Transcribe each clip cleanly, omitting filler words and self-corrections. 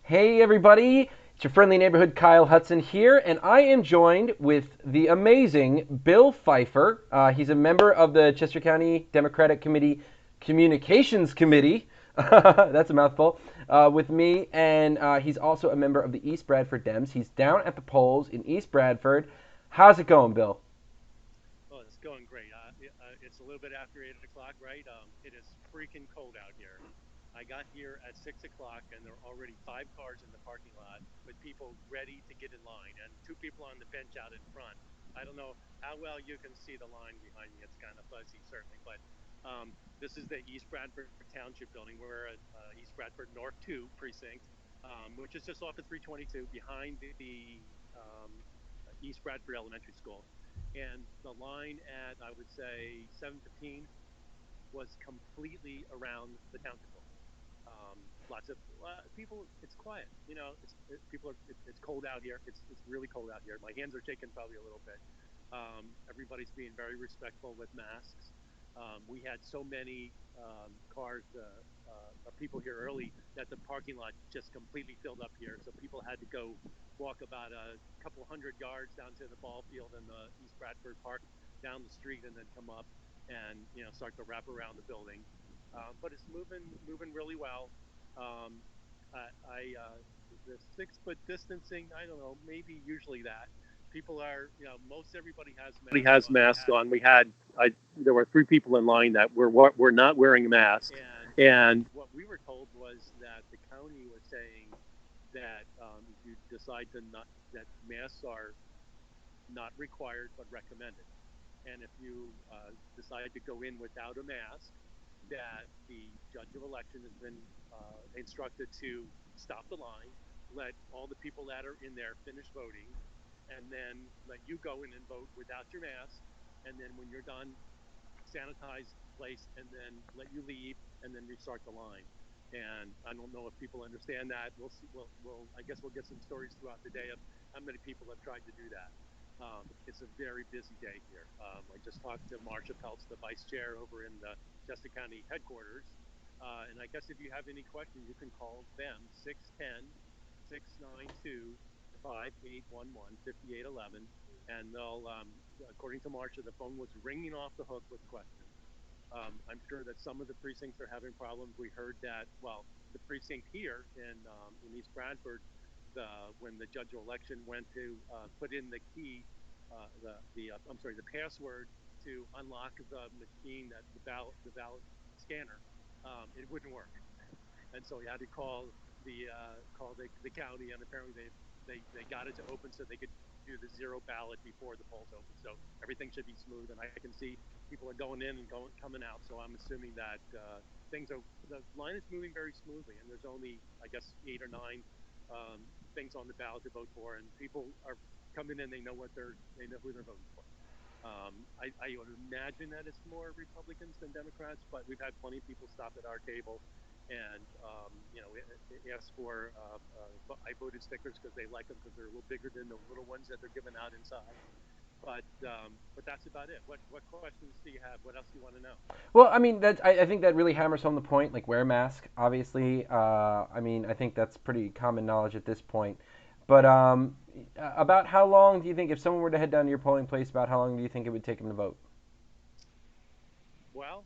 Hey everybody, it's your friendly neighborhood Kyle Hudson here, and I am joined with the amazing Bill Pfeiffer. He's a member of the Chester County Democratic Committee Communications Committee. That's a mouthful. With me, and he's also a member of the East Bradford Dems. He's down at the polls in East Bradford. How's it going, Bill? Oh, it's going great. It's a little bit after 8 o'clock, right? It is freaking cold out here. I got here at 6 o'clock, and there are already 5 cars in the parking lot with people ready to get in line, and 2 people on the bench out in front. I don't know how well you can see the line behind me. It's kind of fuzzy, certainly, but this is the East Bradford Township building. We're at East Bradford North 2 precinct, which is just off of 322 behind the East Bradford Elementary School, and the line at I would say 7:15 was completely around the township building. Lots of people. It's quiet. People are. It's cold out here. It's really cold out here. My hands are shaking probably a little bit. Everybody's being very respectful with masks. We had so many cars, people here early that the parking lot just completely filled up here. So people had to go walk about a couple hundred yards down to the ball field in the East Bradford Park, down the street, and then come up and start to wrap around the building. But it's moving really well. Um, I the 6 foot distancing. I don't know, maybe usually that people are, most everybody has masks on. There were 3 people in line that were not wearing masks, and what we were told was that the county was saying that if you decide to not that masks are not required but recommended, and if you decide to go in without a mask, that the judge of election has been instructed to stop the line, let all the people that are in there finish voting, and then let you go in and vote without your mask. And then when you're done, sanitize the place, and then let you leave, and then restart the line. And I don't know if people understand that. We'll see. I guess we'll get some stories throughout the day of how many people have tried to do that. It's a very busy day here. I just talked to Marsha Peltz, the vice chair over in the Chester County headquarters. And I guess if you have any questions, you can call them 610-692-5811, and they'll, according to Marsha, the phone was ringing off the hook with questions. I'm sure that some of the precincts are having problems. We heard that, well, the precinct here in East Bradford, when the judge of election went to put in the key, I'm sorry, the password to unlock the machine, that the ballot scanner, it wouldn't work, and so he had to call the county, and apparently they got it to open so they could do the zero ballot before the polls open. So everything should be smooth, and I can see people are going in and coming out. So I'm assuming that the line is moving very smoothly, and there's only, I guess, 8 or 9 things on the ballot to vote for, and people are coming in. They know who they're voting for. I would imagine that it's more Republicans than Democrats, but we've had plenty of people stop at our table and ask for I voted stickers because they like them because they're a little bigger than the little ones that they're giving out inside. But that's about it. What questions do you have? What else do you want to know? Well, I mean, I think that really hammers home the point. Like, wear a mask, obviously. I mean, I think that's pretty common knowledge at this point. But about how long do you think, if someone were to head down to your polling place, about how long do you think it would take them to vote? Well,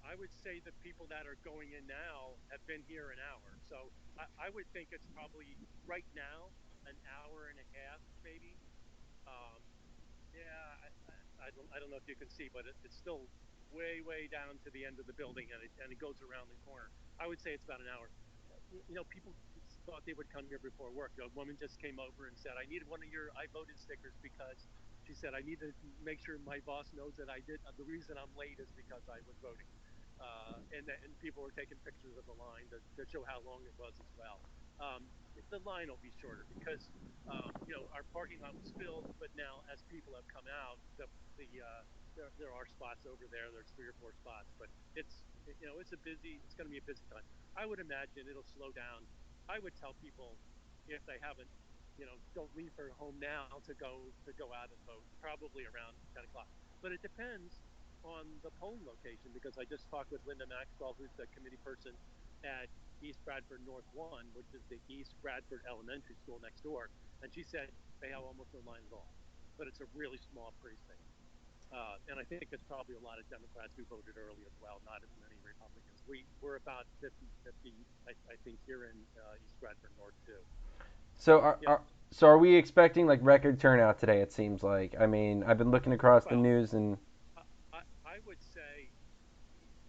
I would say the people that are going in now have been here an hour. So I would think it's probably right now an hour and a half, maybe. Um, yeah, I don't know if you can see, but it's still way down to the end of the building, and it goes around the corner. I would say it's about an hour. People thought they would come here before work. A woman just came over and said, "I needed one of your I voted stickers because," she said, "I need to make sure my boss knows that I did. The reason I'm late is because I was voting." And people were taking pictures of the line to show how long it was as well. Um, the line will be shorter because our parking lot was filled, but now as people have come out, there are spots over there. There's 3 or 4 spots, but it's going to be a busy time. I would imagine it'll slow down. I would tell people, if they haven't, don't leave for home now to go out and vote. Probably around 10 o'clock, but it depends on the polling location, because I just talked with Linda Maxwell, who's the committee person, at East Bradford North 1, which is the East Bradford Elementary School next door, and she said they have almost no lines at all. But it's a really small precinct. And I think it's probably a lot of Democrats who voted early as well, not as many Republicans. We're about 50-50, I think, here in East Bradford North, too. So Yep. are we expecting like record turnout today? It seems like. I mean, I've been looking across the Well, news and I would say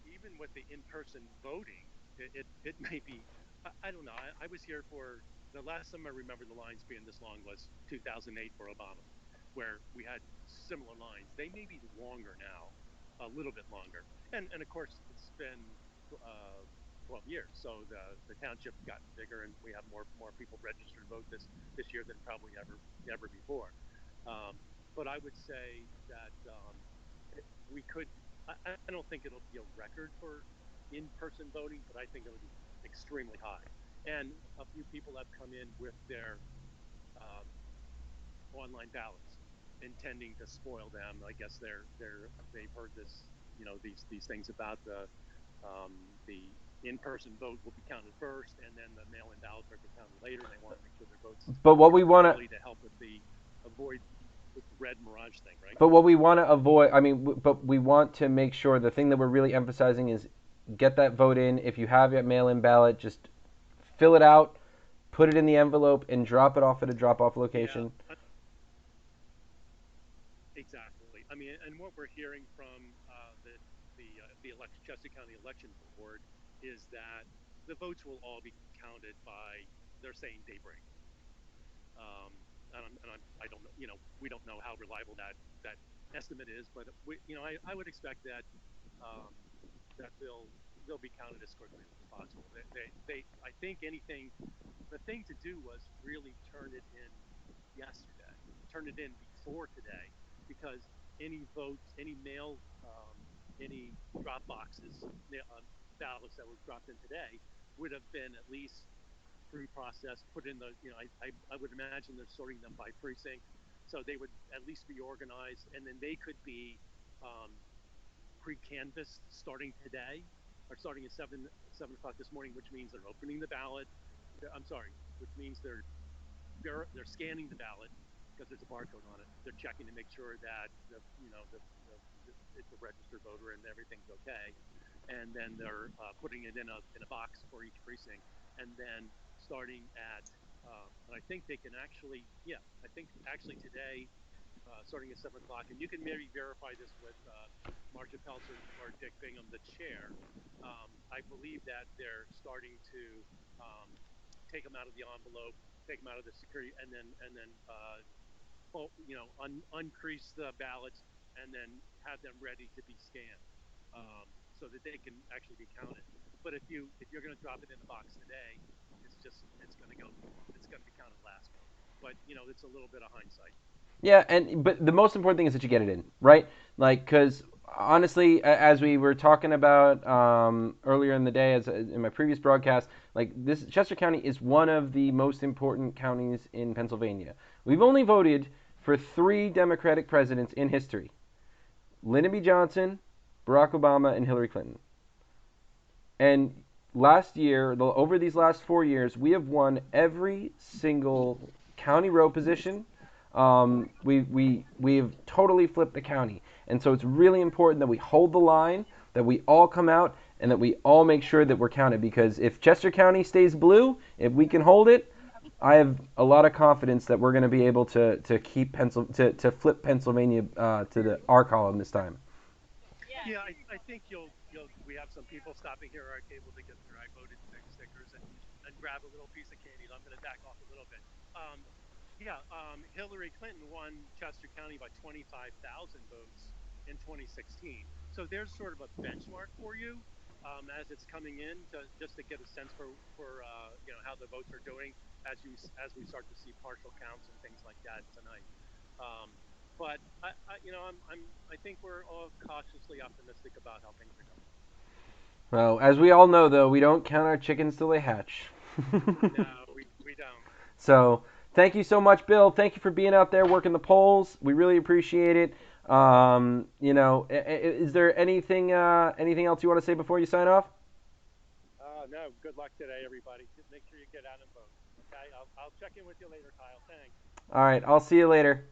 even with the in-person voting, it may be. I don't know. I was here for the last time I remember the lines being this long was 2008 for Obama, where we had similar lines. They may be longer now, a little bit longer, and of course it's been 12 years, so the township's gotten bigger, and we have more people registered to vote this year than probably ever before. Um, but I would say that we could. I don't think it'll be a record for in-person voting, but I think it'll be extremely high. And a few people have come in with their um, online ballots, intending to spoil them. I guess they've heard this, these things about the in-person vote will be counted first, and then the mail-in ballots are counted later, and they want to make sure their votes but what we count want to early to help with the avoid with the red mirage thing, right? but what we want to avoid, I mean, but we want to make sure the thing that we're really emphasizing is get that vote in. If you have your mail-in ballot, just fill it out, put it in the envelope, and drop it off at a drop-off Yeah, location. exactly. I mean, and what we're hearing from Chester County Election Board is that the votes will all be counted by, they're saying, daybreak. I don't know, we don't know how reliable that estimate is, but I would expect that um, that they'll be counted as quickly as possible. I think the thing to do was really turn it in yesterday, turn it in before today, because any votes, any mail, any drop boxes, ballots that were dropped in today would have been at least pre-processed, put in the, I would imagine they're sorting them by precinct, so they would at least be organized, and then they could be um, pre-canvassed starting today, or starting at 7 o'clock this morning, which means they're opening the ballot. I'm sorry, which means they're scanning the ballot because there's a barcode on it. They're checking to make sure that it's a registered voter and everything's okay, and then they're putting it in a box for each precinct, and then starting at and I think they can actually, yeah, I think actually today, starting at 7 o'clock, and you can maybe verify this with Marcia Pelzer or Dick Bingham, the chair. I believe that they're starting to um, take them out of the envelope, take them out of the security, and then uncrease the ballots and then have them ready to be scanned, so that they can actually be counted. But if you're going to drop it in the box today, it's going to be counted last vote. But it's a little bit of hindsight. Yeah, and but the most important thing is that you get it in, right? Like, because honestly, as we were talking about earlier in the day, as in my previous broadcast, like this Chester County is one of the most important counties in Pennsylvania. We've only voted for three Democratic presidents in history: Lyndon B. Johnson, Barack Obama, and Hillary Clinton. And last year, over these last 4 years, we have won every single county road position. We have totally flipped the county, and so it's really important that we hold the line, that we all come out, and that we all make sure that we're counted. Because if Chester County stays blue, if we can hold it, I have a lot of confidence that we're going to be able to keep to flip Pennsylvania to the our column this time. Yeah, I think we have some people stopping here at our table to get their I voted stickers and grab a little piece of candy. I'm going to back off a little bit. Um, yeah, Hillary Clinton won Chester County by 25,000 votes in 2016. So there's sort of a benchmark for you as it's coming in, just to get a sense for how the votes are doing as we start to see partial counts and things like that tonight. Um, but I think we're all cautiously optimistic about how things are going. Well, as we all know, though, we don't count our chickens till they hatch. No, we don't. So, thank you so much, Bill. Thank you for being out there working the polls. We really appreciate it. Is there anything else you want to say before you sign off? No, good luck today, everybody. Make sure you get out and vote. Okay, I'll check in with you later, Kyle. Thanks. All right, I'll see you later.